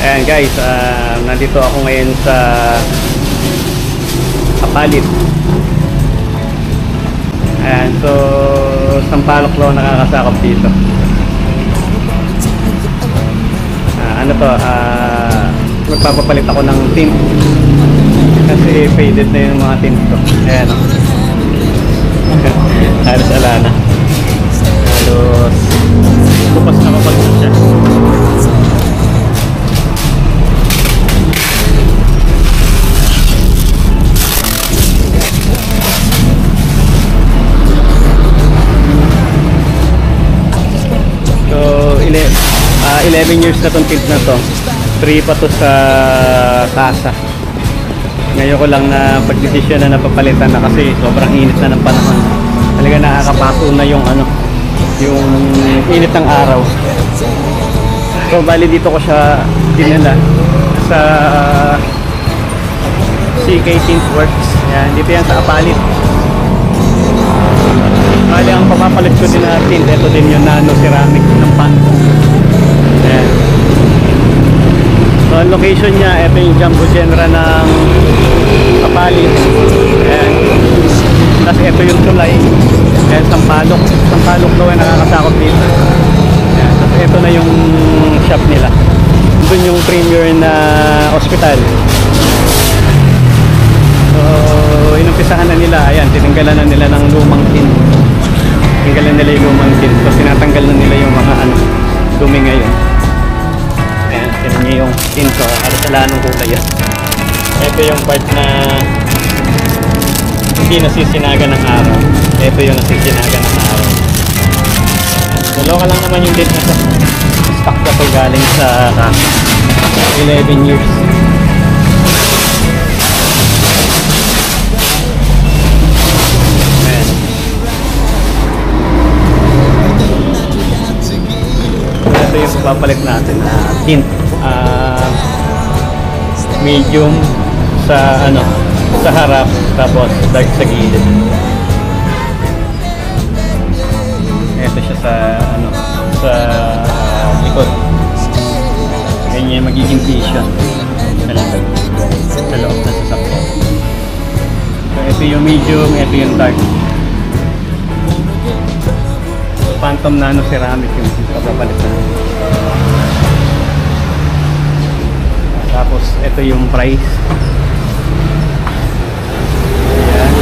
Ayan guys, nandito ako ngayon sa Apalit. Ayan, so Sampaloc lang nakakasakop dito. Ano to, magpapapalit ako ng tint kasi faded na yung mga tint ko. Ayan o. Halos ala na. Halos kupas na kapag siya. So 11 years na tong tint na to. 3 pa to sa kasa. Ngayon ko lang na pagdesisyon na napapalitan na kasi sobrang init na ng panahon. Talaga nakakapaso na yung yung init ng araw. So bali dito ko siya dinala sa CK Tint Works. Yan, dito yan sa Apalit. Bali ang pamapalit ko din na tint, ito din yung nano ceramic ng Pantong. Ayan. So ang location niya, ito yung Jumbo Genera ng Apalit. Ayan. Tapos ito yung tulay. Ayan, Sampaloc. Sampaloc daw ay nakakasakop dito. Ayan. Tapos ito na yung shop nila. Doon yung premier na hospital. So inumpisahan na nila. Ayan, tinanggalan na nila ng lumang tint. Tinanggalan nila yung lumang tint. So tinatanggal na nila yung mga dumi ngayon. Ayan, tinan niyo yung tint ko. Halos wala nung kulay yan. Ito yung part na hindi nasisinaga ng araw. Ito yung nasisinaga ng araw. Dalawa lang naman yung tint na to. Stock na to galing sa 11 years. Ito yung papalit natin na tint, medium sa sa harap, tapos dark sa gilid. Ito siya sa sa likod. Ganyan yung magiging vision sa likod, sa loob na sasakyan. So ito yung medium, ito yung dark. Phantom Nano Ceramic yung papapalit na. Tapos ito yung price. Ayan.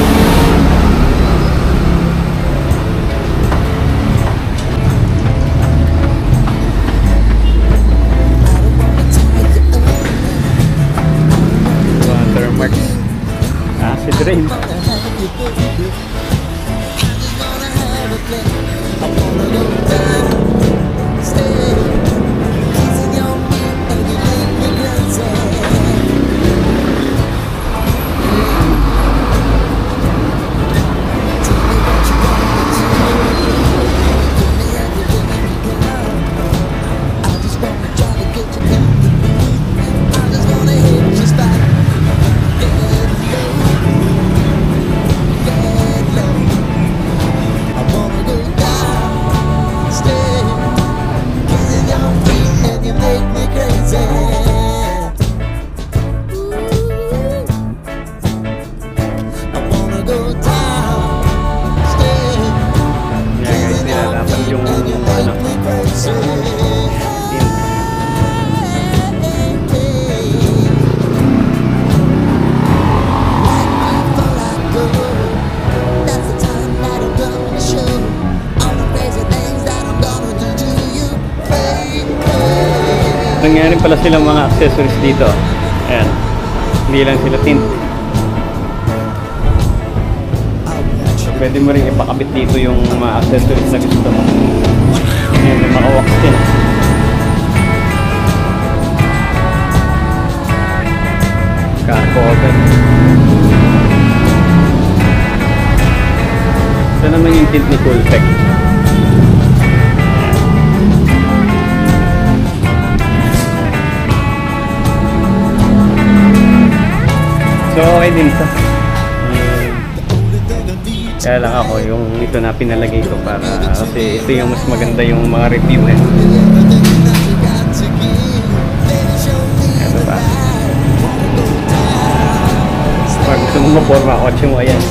Watermarks. Acid rain. Nangyari pala silang mga accessories dito. Ayan. Hindi lang sila tint. So, pwede mo rin ipakabit dito yung mga accessories na gusto mo. Ayan, may mga wax din. Car cover. Ito naman yung tint ni Cooltech. So okay din ito. Kaya lang ako yung ito na pinalagay ko para kasi ito yung mas maganda yung mga review Pumaporma kotse mo, ayan.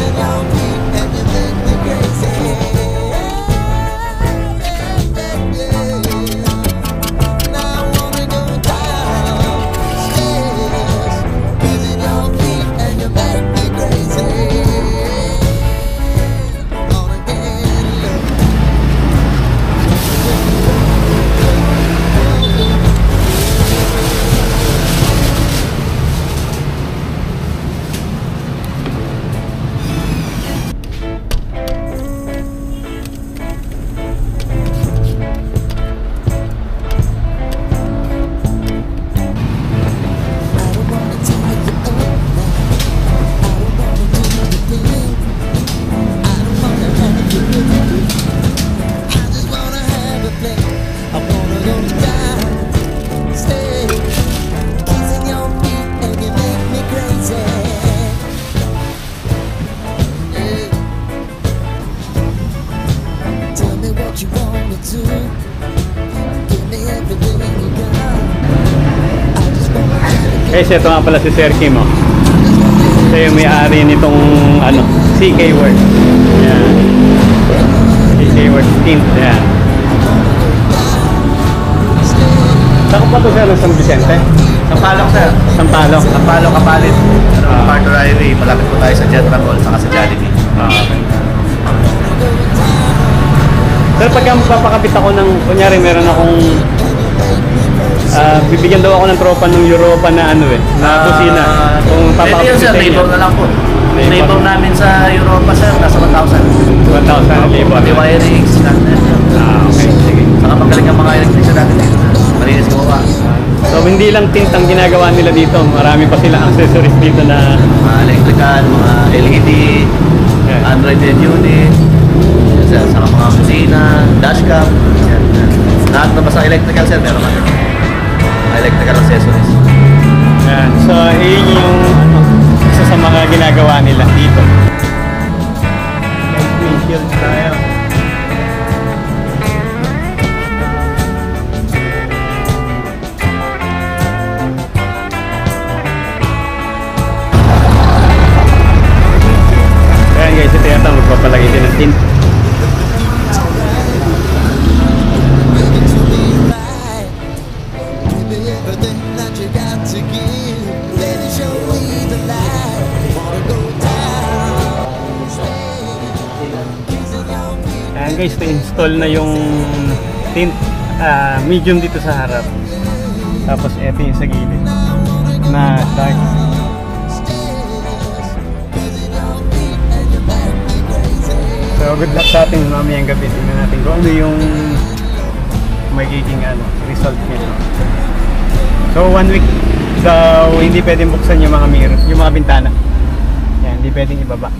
Guys, ito nga pala si Sir Kim, oh. Siya yung may-ari nitong ano, CK Works. Yan. CK Works Tint. Yan. Saan ko pa ito, sir? San Vicente? Sampalok, sir. Sampalok. Sampalok, Kapalit. Parker Highway. Malapit po tayo sa Jetra Mall, saka sa Jollibee. Okay. Sir, pagka magpapakapit ako ng, kunyari meron akong bibigyan daw ako ng tropa ng Europa na ano eh, na kusina. Kung Pwede yun, sir. Label na lang po. Label namin sa Europa, sir. Nasa 1,000. 1,000 label. May wiring, scanner. Okay, sige. Saka magaling ang mga electrician natin dito. Malinis ko pa. So hindi lang tint ang ginagawa nila dito, marami pa silang accessories dito na Mga electrical, mga LED, yeah. Android unit, sir, saka mga kusina, dashcam. Yan. Lahat na basta electrical, sir. Meron kami. Mga electrical accessories. Yan. So yun yung ano, isa sa mga ginagawa nila dito. Windshield tayo. Ayan guys, ito yata magpapalagay din ng tint. Ayan guys, to-install na yung tint, medium dito sa harap. Tapos ito yung sa gilid na dark. So good luck sa ating mamayang gabi. Tingnan natin kung ano yung magiging ano, result nito. So 1 week. So hindi pwedeng buksan yung mga mirror, yung mga bintana. Yan, hindi pwedeng ibaba.